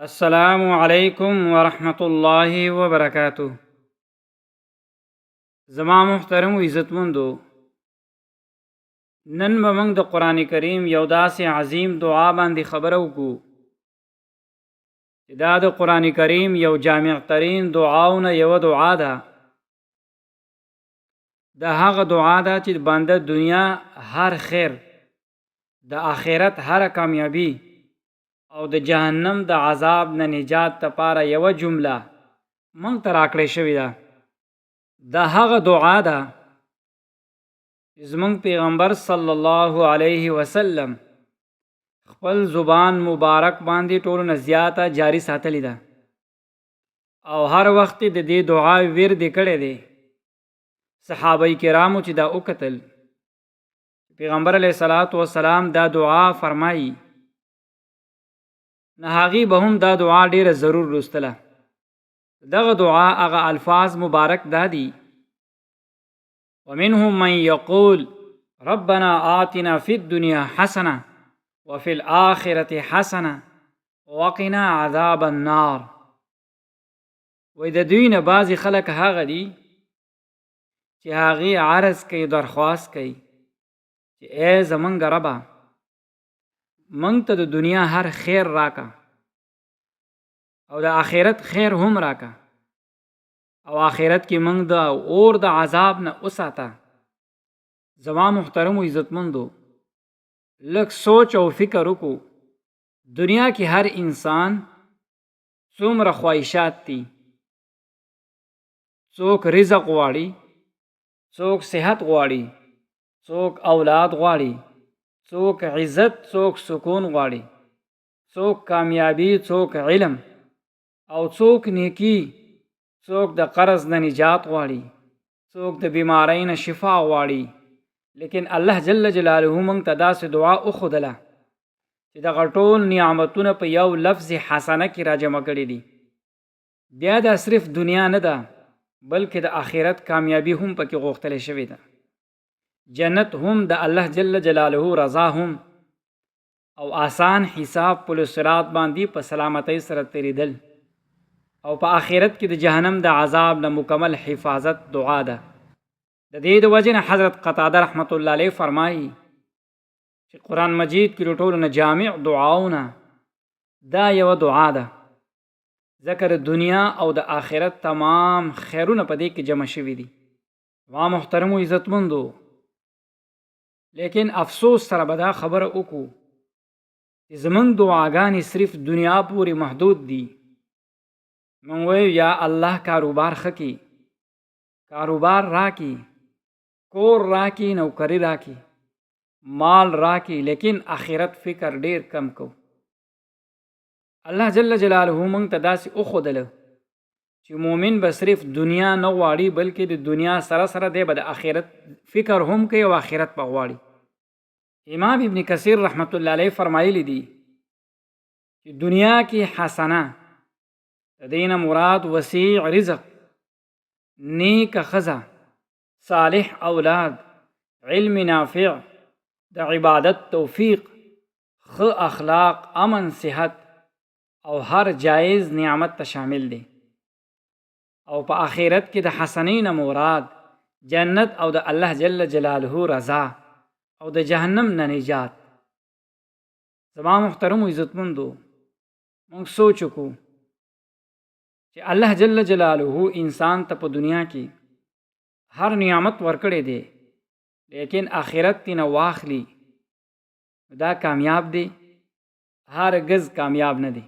السلام علیکم ورحمۃ اللہ وبرکاتہ. زما محترم و عزتمندو، نن به موږ د قرآن کریم یو داسې عظیم دعا باندې خبره وکړو چې دا د قرآن کریم یو جامع ترین دعاونه یو دعا ده. دا هغه دعا ده چې د بنده دنیا هر خیر، د آخرت هر کامیابی او د جهنم د عذاب نه نجات لپاره یوه جمله موږ ته راکړې شوې ده. دا هغه دعا ده چې زموږ پیغمبر صلی الله علیه وسلم خپل زبان مبارک باندې ټولو نه زیاته جاری ساتلی ده او هر وخت د دې دعا ورد یې کړی دی. صحابه کرامو چې دا وکتل، پیغمبر علیه الصلاة والسلام دا دعا فرمایي، نه هغې به هم دا دعا ډیره ضرور لوستله. دغه دعا هغه الفاظ مبارک دا دي: ومنهم من یقول ربنا آتنا فی الدنیا حسنه وفي الآخرة حسنه وقنا عذاب النار. وی د دوی نه بعضې خلک هغه دي چې هغې عرض کوي، درخواست کوي چې ای زمونږ ربه، موږ ته د دنیا هر خیر راکه او د آخرت خیر هم راکه او آخرت کې موږ د اور د عذاب نه وساته. زما محترم و عزتمندو، لږ سوچ او فکر وکړو. دنیا کې هر انسان څومره خواهشات دي. څوک رزق غواړي، څوک صحت غواړي، څوک اولاد غواړي، څوک عزت، څوک سکون غواړي، څوک کامیابی، څوک علم او څوک نیکی، څوک د قرض نه نجات غواړي، څوک د بیمارۍ نه شفا غواړي. لیکن الله جل جلاله موږ ته داسې دعا وښودله چې دغه ټول نعمتونه په یو لفظ حسنه کې راجمع کړي دي. بیا دا صرف دنیا نه ده، بلکې د آخرت کامیابی هم پکې غوښتلی شوې ده. جنت هم د الله جل جلاله رضا هم او آسان حساب پل صراط باندې په سلامتۍ سره تیریدل او په آخرت کې د جهنم د عذاب نه مکمل حفاظت دعا ده. د دې د وجې نه حضرت قتاده رحمت الله علیه فرمایي چې قرآن مجید کې د ټولو نه جامع دعاونه دا یوه دعا ده، ځکه د دنیا او د آخرت تمام خیرونه په دې کې جمع شوي دي. ما محترم و عزتمندو، لیکن افسوس سره به دا خبره وکړو چې زموږ دعاګانې صرف دنیا پورې محدود دي. موږ وایو یا الله کاروبار ښه کړي، کاروبار راکړي، کور راکړي، نوکري راکړي، مال راکړي، لیکن آخرت فکر ډیر کم کو. الله جل جلاله موږ ته داسې وښودله چې مؤمن به صرف دنیا نه غواړي، بلکې د دنیا سره سره دی به د آخرت فکر هم کوي او آخرت به غواړي. امام ابن کثیر رحمت الله علیه فرمایلی دي چې دنیا کې حسنه د دې نه مراد وسیع رزق، نیک ښځه، صالح اولاد، علم نافع، د عبادت توفیق، ښه اخلاق، امن، صحت او هر جایز نعمت ته شامل دی. او په آخرت کې د حسنې نه مراد جنت او د الله جل جلاله رضا او د جهنم نه نجات. زما محترم و عزتمندو، موږ سوچ وکړو چې الله جل جلاله انسان ته په دنیا کې هر نعمت ورکړی دی، لیکن آخرت تی نه واخلي دا کامیاب دی؟ هرگز کامیاب نه دی.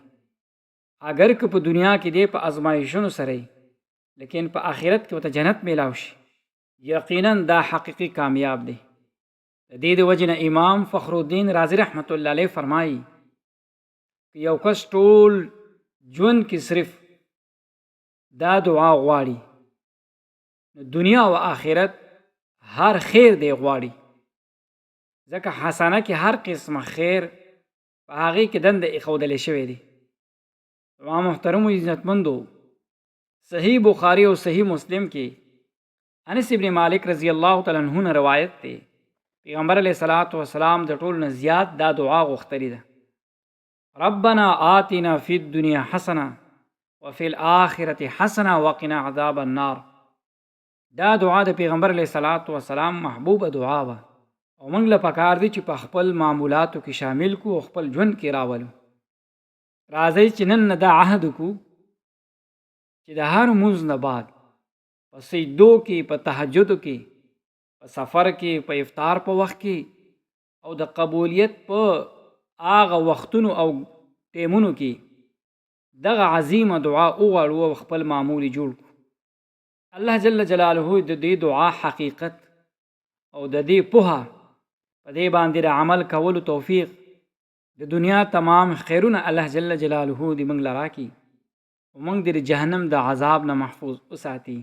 اگر که په دنیا کې دی په ازمایښونو سره، لیکن په آخرت کې ورته جنت میلاو شي، یقینا دا حقیقي کامیاب دی. د دې د وجې نه امام فخر الدین رازی رحمت الله علیه فرمایي که یو کس ټول ژوند کې صرف دا دعا غواړي، دنیا او آخرت هر خیر دی غواړي، ځکه حسنه کې هر قسمه خیر په هغې کې دنده ایښودلی شوی دی. ما محترم و عزتمندو، صحیح بخاری او صحیح مسلم کې انس ابن مالک رضی الله تعالی عنہ نه روایت دی، پیغمبر علیه الصلاة والسلام د ټولو نه زیات دا دعا غوښتلې ده ربنا آتنا فی الدنیا حسنه وفی الآخرة حسنه وقنا عذاب النار. دا دعا د پیغمبر علیه الصلاۃ والسلام محبوبه دعا وه او موږ له پکار دی چې په خپل معمولاتو کې شامل کو او خپل ژوند کې راولو. راځئ چې نن نه دا عهد وکړو چې د هر مونځ نه بعد په سجدو کې، په تهجدو کې، په سفر کې، په افطار په وخت کې او د قبولیت په هغه وختونو او ټیمونو کې دغه عظیمه دعا وغواړو او خپل معمول جوړ کړو. الله جل جلاله د دې دعا حقیقت او د دې پوهه په دې باندې د عمل کولو توفیق د دنیا تمام خیرونه الله جل جلاله دې موږ له راکړي او موږ د جهنم د عذاب نه محفوظ وساتي.